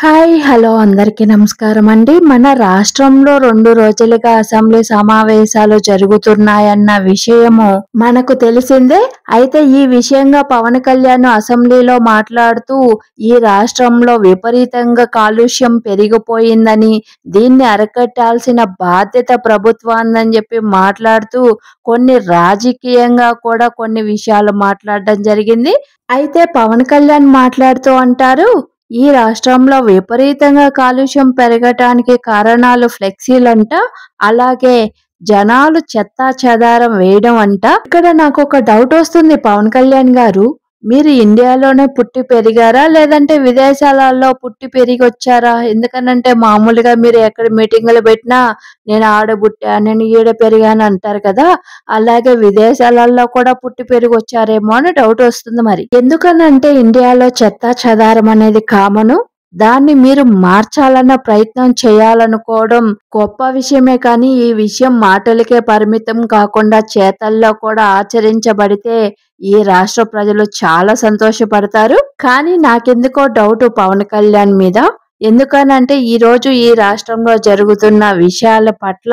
Hi! Hello! అందరికీ నమస్కారం అండి. మన రాష్ట్రంలో 2 రోజులుగా అసెంబ్లీ సమావేశాలు జరుగుతున్నాయన్న విషయము మనకు తెలిసిందే. అయితే ఈ విషయంగా పవన్ కళ్యాణ్ అసెంబ్లీలో మాట్లాడుతూ ఈ రాష్ట్రంలో విపరీతంగా కాలుష్యం పెరిగిపోయిందని, దీన్ని అరికట్టాల్సిన బాధ్యత ప్రభుత్వాందని చెప్పి మాట్లాడుతూ కొన్ని రాజకీయంగా కూడా కొన్ని విషయాలు మాట్లాడడం జరిగింది. అయితే పవన్ కళ్యాణ్ మాట్లాడుతూ అంటారు, ఈ రాష్ట్రంలో విపరీతంగా కాలుష్యం పెరగటానికి కారణాలు ఫ్లెక్సీలంట. అలాగే జనాలు చెత్తాచెదారం వేయడం అంట. ఇక్కడ నాకొక డౌట్ వస్తుంది పవన్ కళ్యాణ్ గారు. మీరు ఇండియాలోనే పుట్టి పెరిగారా? లేదంటే విదేశాలలో పుట్టి పెరిగొచ్చారా? ఎందుకనంటే మామూలుగా మీరు ఎక్కడ మీటింగులు పెట్టినా నేను ఆడ పుట్టా, నేను ఈడ పెరిగాను అంటారు కదా! అలాగే విదేశాలలో కూడా పుట్టి పెరిగొచ్చారేమో అని డౌట్ వస్తుంది మరి. ఎందుకనంటే ఇండియాలో చెత్తాచెదారం అనేది కామను. దాన్ని మీరు మార్చాలన్న ప్రయత్నం చేయాలనుకోవడం గొప్ప విషయమే కానీ, ఈ విషయం మాటలకే పరిమితం కాకుండా చేతల్లో కూడా ఆచరించబడితే ఈ రాష్ట్ర ప్రజలు చాలా సంతోషపడతారు. కానీ నాకెందుకో డౌట్ పవన్ కళ్యాణ్ మీద. ఎందుకనంటే ఈరోజు ఈ రాష్ట్రంలో జరుగుతున్న విషయాల పట్ల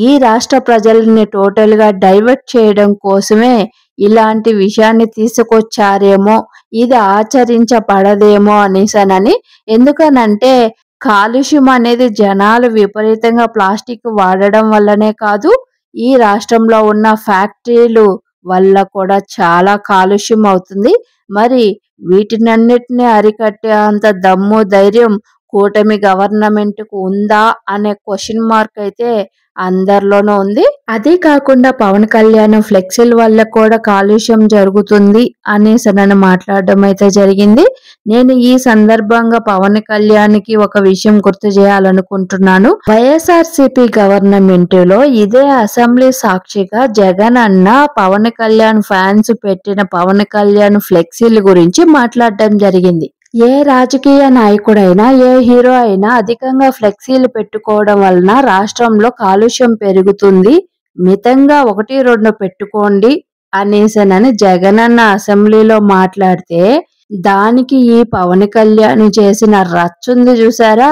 ఈ రాష్ట్ర ప్రజల్ని టోటల్‌గా డైవర్ట్ చేయడం కోసమే ఇలాంటి విషయాన్ని తీసుకొచ్చారేమో, ఇది ఆచరించబడదేమో అనేసనని. ఎందుకనంటే కాలుష్యం అనేది జనాలు విపరీతంగా ప్లాస్టిక్ వాడడం వల్లనే కాదు, ఈ రాష్ట్రంలో ఉన్న ఫ్యాక్టరీలు వల్ల కూడా చాలా కాలుష్యం అవుతుంది. మరి వీటినన్నిటిని అరికట్టే అంత దమ్ము, ధైర్యం కూటమి గవర్నమెంట్‌కు ఉందా అనే క్వెషన్ మార్క్ అయితే అందరిలోనూ ఉంది. అదే కాకుండా పవన్ కళ్యాణ్ ఫ్లెక్సీల వల్ల కూడా కాలుష్యం జరుగుతుంది అనేసనని మాట్లాడడం అయితే జరిగింది. నేను ఈ సందర్భంగా పవన్ కళ్యాణ్‌కి ఒక విషయం గుర్తు చేయాలనుకుంటున్నాను. వైఎస్ఆర్‌సీపీ గవర్నమెంటులో ఇదే అసెంబ్లీ సాక్షిగా జగన్ అన్న పవన్ కళ్యాణ్ ఫ్యాన్స్ పెట్టిన పవన్ కళ్యాణ్ ఫ్లెక్సీల గురించి మాట్లాడడం జరిగింది. ఏ రాజకీయ నాయకుడైనా, ఏ హీరో అయినా అధికంగా ఫ్లెక్సీలు పెట్టుకోవడం వలన రాష్ట్రంలో కాలుష్యం పెరుగుతుంది. మితంగా 1, 2 పెట్టుకోండి అనేసనని జగనన్న అసెంబ్లీలో మాట్లాడితే, దానికి ఈ పవన్ కళ్యాణ్ చేసిన రచ్చుంది చూసారా?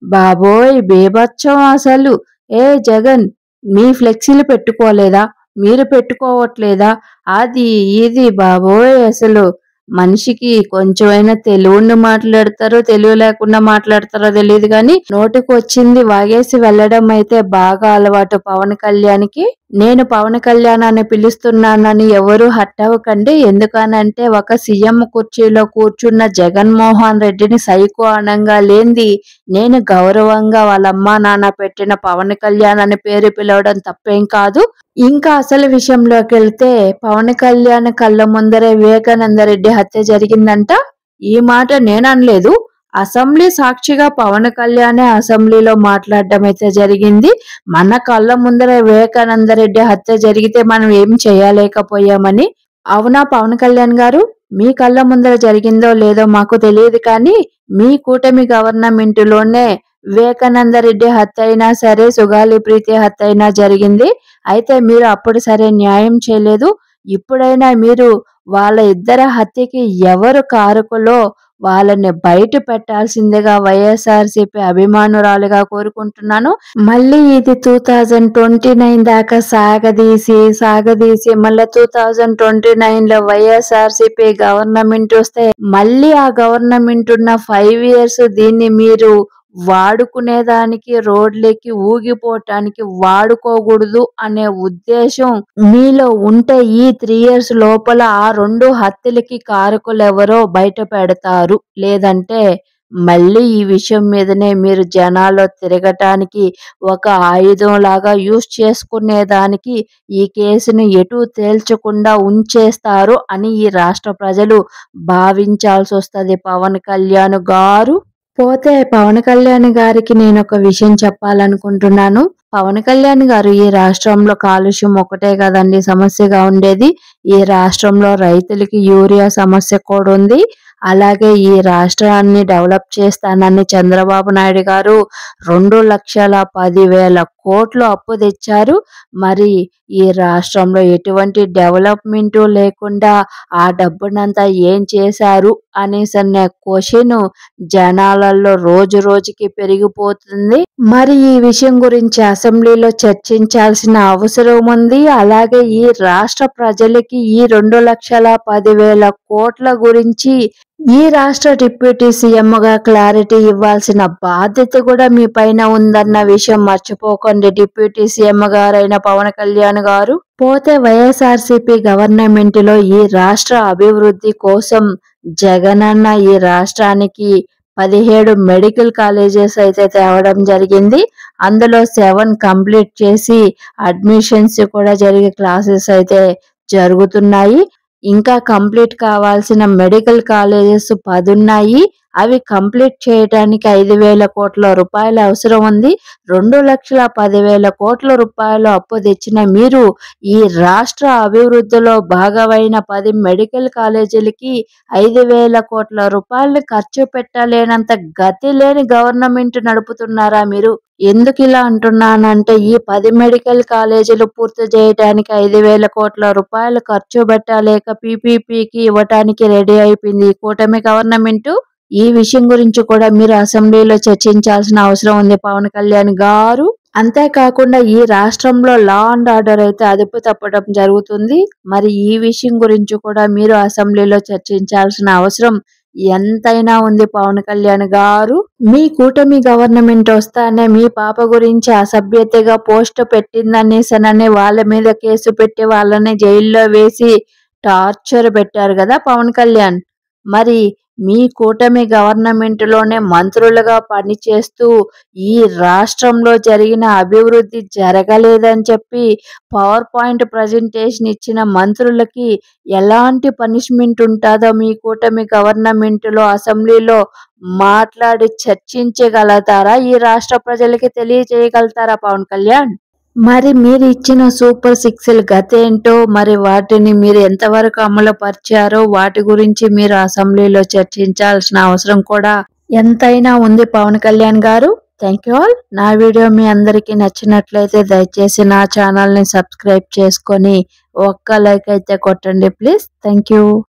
బాబోయ్! బీభత్సం అసలు. ఏ జగన్, మీ ఫ్లెక్సీలు పెట్టుకోలేదా? మీరు పెట్టుకోవట్లేదా? అది ఇది బాబోయ్! అసలు మనిషికి కొంచెమైనా తెలివుండి మాట్లాడతారో, తెలివి లేకుండా మాట్లాడతారో తెలీదు గాని, నోటికొచ్చింది వాగేసి వెళ్ళడం అయితే బాగా అలవాటు పవన్ కళ్యాణ్‌కి. నేను పవన్ కళ్యాణ్ అని పిలుస్తున్నానని ఎవరు హర్ట్ అవ్వకండి. ఎందుకనంటే ఒక సీఎం కుర్చీలో కూర్చున్న జగన్మోహన్ రెడ్డిని సైకో అనంగా లేంది నేను గౌరవంగా వాళ్ళ అమ్మా నాన్న పెట్టిన పవన్ కళ్యాణ్ అని పేరు పిలవడం తప్పేం కాదు. ఇంకా అసలు విషయంలోకి వెళ్తే పవన్ కళ్యాణ్ కళ్ళ ముందరే వివేకానంద రెడ్డి హత్య జరిగిందంట. ఈ మాట నేననలేదు. అసెంబ్లీ సాక్షిగా పవన్ కళ్యాణే అసెంబ్లీలో మాట్లాడడం అయితే జరిగింది. మన కళ్ళ ముందరే వివేకానంద రెడ్డి హత్య జరిగితే మనం ఏం చేయలేకపోయామని. అవునా పవన్ కళ్యాణ్ గారు? మీ కళ్ళ ముందర జరిగిందో లేదో మాకు తెలియదు కానీ, మీ కూటమి గవర్నమెంటులోనే వివేకానంద రెడ్డి హత్య అయినా సరే, సుగాలి ప్రీతి హత్య అయినా జరిగింది. అయితే మీరు అప్పుడు సరే న్యాయం చేయలేదు. ఇప్పుడైనా మీరు వాళ్ళ ఇద్దరి హత్యకి ఎవరు కారకులో వాళ్ళని బయట పెట్టాల్సిందిగా వైఎస్ఆర్‌సీపీ అభిమానురాలుగా కోరుకుంటున్నాను. మళ్ళీ ఇది 2029 దాకా సాగదీసి మళ్ళీ 2029లో వైఎస్ఆర్‌సీపీ గవర్నమెంట్ వస్తే మళ్ళీ ఆ గవర్నమెంట్ ఉన్న 5 ఇయర్స్ దీన్ని మీరు వాడుకునేదానికి, రోడ్లెక్కి ఊగిపోవటానికి వాడుకోకూడదు అనే ఉద్దేశం మీలో ఉంటే ఈ 3 ఇయర్స్ లోపల ఆ 2 హత్యలకి కారకులెవరో బయట పెడతారు. లేదంటే మళ్ళీ ఈ విషయం మీదనే మీరు జనాల్లో తిరగటానికి ఒక ఆయుధంలాగా యూజ్ చేసుకునేదానికి ఈ కేసుని ఎటూ తేల్చకుండా ఉంచేస్తారు అని ఈ రాష్ట్ర ప్రజలు భావించాల్సొస్తది పవన్ కళ్యాణ్ గారు. పోతే పవన్ కళ్యాణ్ గారికి నేనొక విషయం చెప్పాలనుకుంటున్నాను. పవన్ కళ్యాణ్ గారు ఈ రాష్ట్రంలో కాలుష్యం ఒకటే కదండి సమస్యగా ఉండేది. ఈ రాష్ట్రంలో రైతులకి యూరియా సమస్య కూడా ఉంది. అలాగే ఈ రాష్ట్రాన్ని డెవలప్ చేస్తానని చంద్రబాబు నాయుడు గారు 2,10,000 కోట్లు అప్పు తెచ్చారు. మరి ఈ రాష్ట్రంలో ఎటువంటి డెవలప్మెంట్ లేకుండా ఆ డబ్బునంతా ఏం చేశారు అనేసి అనే క్వశ్చన్ జనాలలో రోజు రోజుకి పెరిగిపోతుంది. మరి ఈ విషయం గురించి అసెంబ్లీలో చర్చించాల్సిన అవసరం ఉంది. అలాగే ఈ రాష్ట్ర ప్రజలకి ఈ 2,10,000 కోట్ల గురించి ఈ రాష్ట్ర డిప్యూటీ సీఎంగా క్లారిటీ ఇవ్వాల్సిన బాధ్యత కూడా మీ పైన ఉందన్న విషయం మర్చిపోకండి డిప్యూటీ సీఎం గారైన పవన్ కళ్యాణ్ గారు. పోతే వైఎస్ఆర్సీపీ గవర్నమెంట్ లో ఈ రాష్ట్ర అభివృద్ధి కోసం జగనన్న ఈ రాష్ట్రానికి 17 మెడికల్ కాలేజెస్ అయితే తేవడం జరిగింది. అందులో 7 కంప్లీట్ చేసి అడ్మిషన్స్ కూడా జరిగే క్లాసెస్ అయితే జరుగుతున్నాయి. ఇంకా కంప్లీట్ కావాల్సిన మెడికల్ కాలేజెస్ 10 ఉన్నాయి. అవి కంప్లీట్ చేయడానికి 5,000 కోట్ల రూపాయలు అవసరం ఉంది. 2,10,000 కోట్ల రూపాయలు అప్పు తెచ్చిన మీరు ఈ రాష్ట్ర అభివృద్ధిలో భాగమైన 10 మెడికల్ కాలేజీలకి 5,000 కోట్ల రూపాయలు ఖర్చు పెట్టలేనంత గతి లేని గవర్నమెంట్ నడుపుతున్నారా మీరు? ఎందుకు ఇలా అంటున్నానంటే ఈ 10 మెడికల్ కాలేజీలు పూర్తి చేయడానికి 5,000 కోట్ల రూపాయలు ఖర్చు పెట్టలేక పీపీపీకి ఇవ్వటానికి రెడీ అయిపోయింది ఈ కూటమి గవర్నమెంట్. ఈ విషయం గురించి కూడా మీరు అసెంబ్లీలో చర్చించాల్సిన అవసరం ఉంది పవన్ కళ్యాణ్ గారు. అంతేకాకుండా ఈ రాష్ట్రంలో లా అండ్ ఆర్డర్ అయితే అదుపు తప్పడం జరుగుతుంది. మరి ఈ విషయం గురించి కూడా మీరు అసెంబ్లీలో చర్చించాల్సిన అవసరం ఎంతైనా ఉంది పవన్ కళ్యాణ్ గారు. మీ కూటమి గవర్నమెంట్ వస్తానే మీ పాప గురించి అసభ్యతగా పోస్ట్ పెట్టిందనేసనని వాళ్ళ మీద కేసు పెట్టి వాళ్ళని జైల్లో వేసి టార్చర్ పెట్టారు కదా పవన్ కళ్యాణ్. మరి మీ కూటమి గవర్నమెంట్ లోనే మంత్రులుగా పనిచేస్తూ ఈ రాష్ట్రంలో జరిగిన అభివృద్ధి జరగలేదని చెప్పి పవర్ పాయింట్ ప్రజెంటేషన్ ఇచ్చిన మంత్రులకి ఎలాంటి పనిష్మెంట్ ఉంటుందో మీ కూటమి గవర్నమెంట్ లో అసెంబ్లీలో మాట్లాడి చర్చించగలుగుతారా? ఈ రాష్ట్ర ప్రజలకి తెలియజేయగలుగుతారా పవన్ కళ్యాణ్? మరి మీరు ఇచ్చిన సూపర్ 6 గతేంటో, మరి వాటిని మీరు ఎంతవరకు అమలు పరిచారో వాటి గురించి మీరు అసెంబ్లీలో చర్చించాల్సిన అవసరం కూడా ఎంతైనా ఉంది పవన్ కళ్యాణ్ గారు. Thank you all. నా వీడియో మీ అందరికీ నచ్చినట్లయితే దయచేసి నా ఛానల్ని సబ్స్క్రైబ్ చేసుకొని ఒక్క లైక్ అయితే కొట్టండి ప్లీజ్. Thank you.